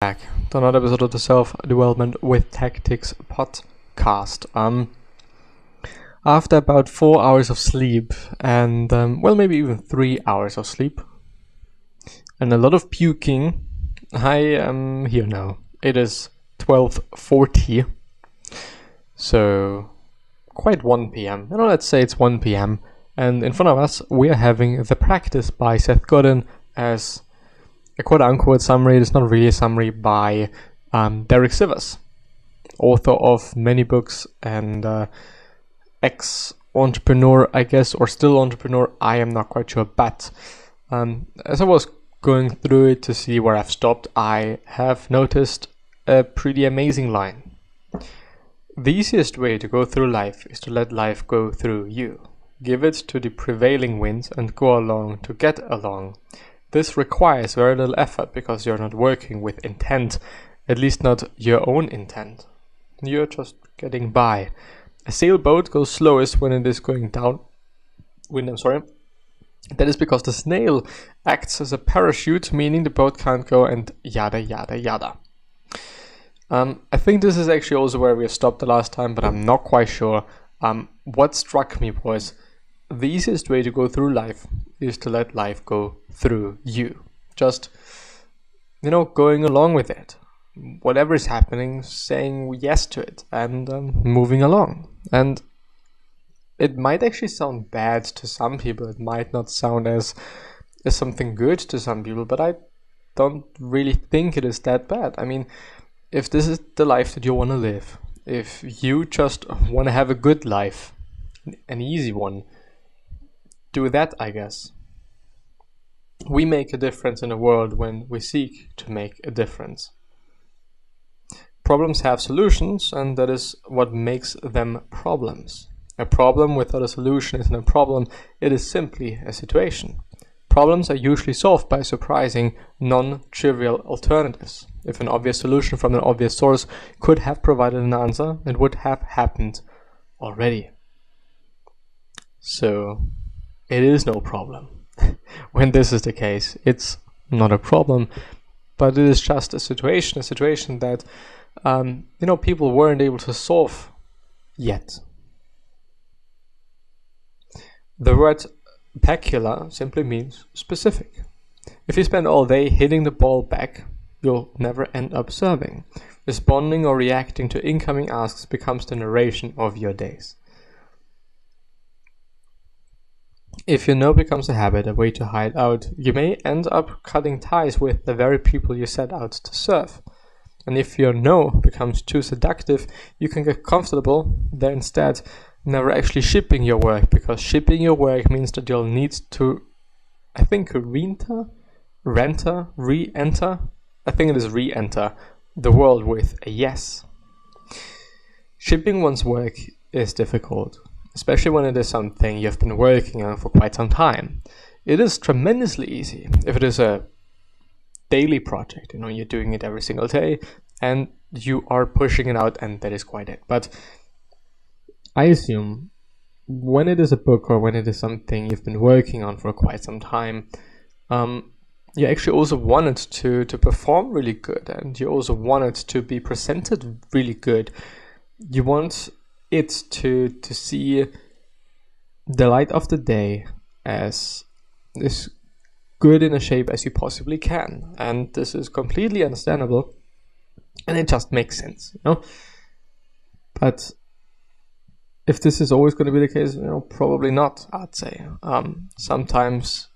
Back to another episode of the Self-Development with Tactics podcast. After about 4 hours of sleep and maybe even 3 hours of sleep and a lot of puking, I am here now. It is 12:40, so quite 1 p.m. Let's say it's 1 p.m. and in front of us we are having the practice by Seth Godin as a quote-unquote summary. It's not really a summary by Derek Sivers, author of many books and ex-entrepreneur, I guess, or still entrepreneur. I am not quite sure, but as I was going through it to see where I've stopped, I have noticed a pretty amazing line. The easiest way to go through life is to let life go through you. Give it to the prevailing winds and go along to get along. This requires very little effort because you're not working with intent, at least not your own intent. You're just getting by. A sailboat goes slowest when it is going downwind. That is because the snail acts as a parachute, meaning the boat can't go, and yada yada yada. I think this is actually also where we stopped the last time, but I'm not quite sure. What struck me was the easiest way to go through life is to let life go through you. Just, going along with it. Whatever is happening, saying yes to it and moving along. And it might actually sound bad to some people. It might not sound as something good to some people, but I don't really think it is that bad. I mean, if this is the life that you want to live, if you just want to have a good life, an easy one, do that, I guess. We make a difference in the world when we seek to make a difference. Problems have solutions, and that is what makes them problems. A problem without a solution isn't a problem, it is simply a situation. Problems are usually solved by surprising, non-trivial alternatives. If an obvious solution from an obvious source could have provided an answer, it would have happened already. So, it is no problem. When this is the case, it's not a problem, but it is just a situation that, people weren't able to solve yet. The word peculiar simply means specific. If you spend all day hitting the ball back, you'll never end up serving. Responding or reacting to incoming asks becomes the narration of your days. If becomes a habit, a way to hide out, you may end up cutting ties with the very people you set out to serve. And if your no becomes too seductive, you can get comfortable there instead, never actually shipping your work, because shipping your work means that you'll need to, re-enter the world with a yes. Shipping one's work is difficult, especially when it is something you've been working on for quite some time. It is tremendously easy if it is a daily project. You're doing it every single day and you are pushing it out, and that is quite it. But I assume when it is a book or when it is something you've been working on for quite some time, you actually also want it to perform really good, and you also want it to be presented really good. You want it to see the light of the day as good in a shape as you possibly can, and this is completely understandable, and it just makes sense, But if this is always going to be the case, probably not, I'd say. Sometimes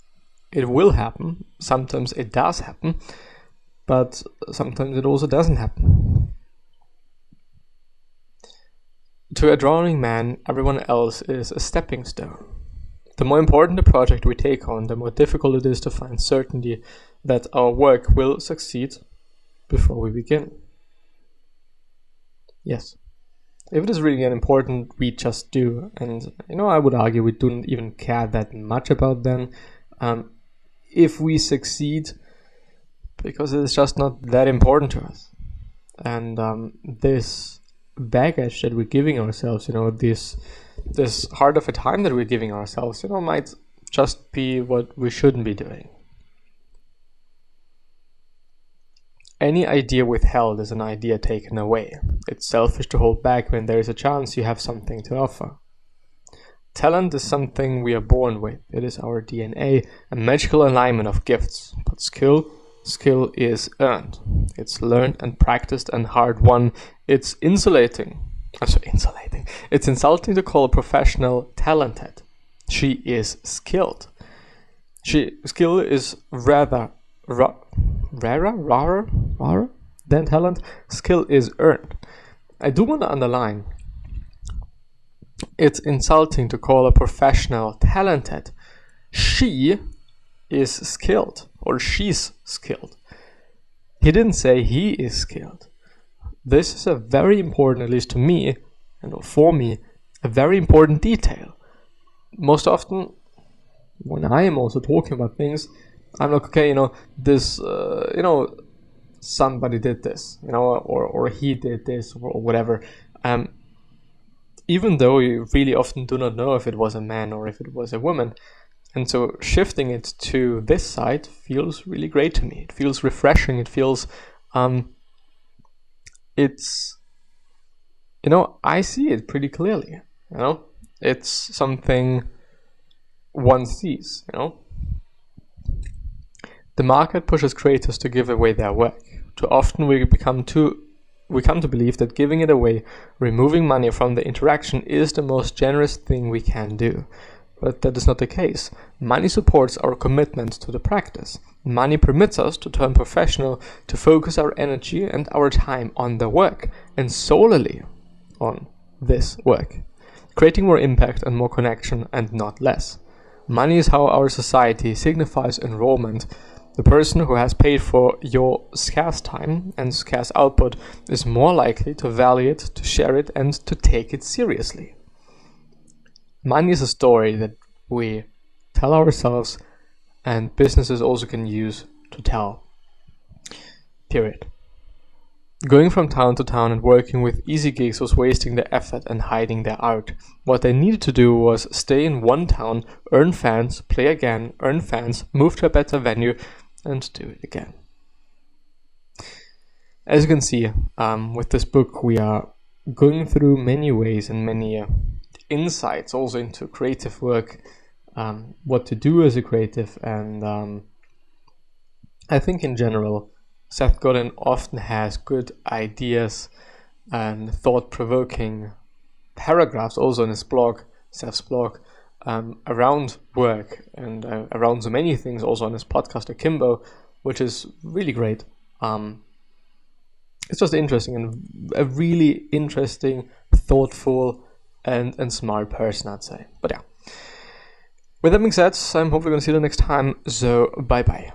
it will happen, sometimes it does happen, but sometimes it also doesn't happen. To a drowning man, everyone else is a stepping stone. The more important the project we take on, the more difficult it is to find certainty that our work will succeed before we begin. Yes. If it is really important, we just do. And, I would argue we don't even care that much about them. If we succeed, because it is just not that important to us. And this baggage that we're giving ourselves, this heart of a time that we're giving ourselves, might just be what we shouldn't be doing. Any idea withheld is an idea taken away. It's selfish to hold back when there is a chance you have something to offer. Talent is something we are born with. It is our DNA, a magical alignment of gifts. But skill is earned. It's learned and practiced and hard won. It's insulating. It's insulting to call a professional talented. She is skilled. Skill is rarer than talent. Skill is earned. I do want to underline, it's insulting to call a professional talented. She is skilled, or she's skilled. He didn't say he is skilled. This is a very important, at least to me, and for me, a very important detail. Most often, when I am also talking about things, I'm like, okay, this, somebody did this, or he did this, or whatever. Even though you really often do not know if it was a man or if it was a woman. And so shifting it to this side feels really great to me. It feels refreshing. It feels, it's, I see it pretty clearly, It's something one sees, The market pushes creators to give away their work. Too often we come to believe that giving it away, removing money from the interaction, is the most generous thing we can do. But that is not the case. Money supports our commitment to the practice. Money permits us to turn professional, to focus our energy and our time on the work, and solely on this work, creating more impact and more connection and not less. Money is how our society signifies enrollment. The person who has paid for your scarce time and scarce output is more likely to value it, to share it, and to take it seriously. Money is a story that we tell ourselves, and businesses also can use to tell. Period. Going from town to town and working with easy gigs was wasting their effort and hiding their art. What they needed to do was stay in one town, earn fans, play again, earn fans, move to a better venue, and do it again. As you can see, with this book, we are going through many ways and many insights also into creative work, what to do as a creative, and I think in general, Seth Godin often has good ideas and thought-provoking paragraphs also in his blog, Seth's blog, around work and around so many things, also on his podcast Akimbo, which is really great. It's just interesting and a really interesting, thoughtful and smart person, I'd say. But yeah, with that being said, I'm hopefully going to see you next time, so bye bye.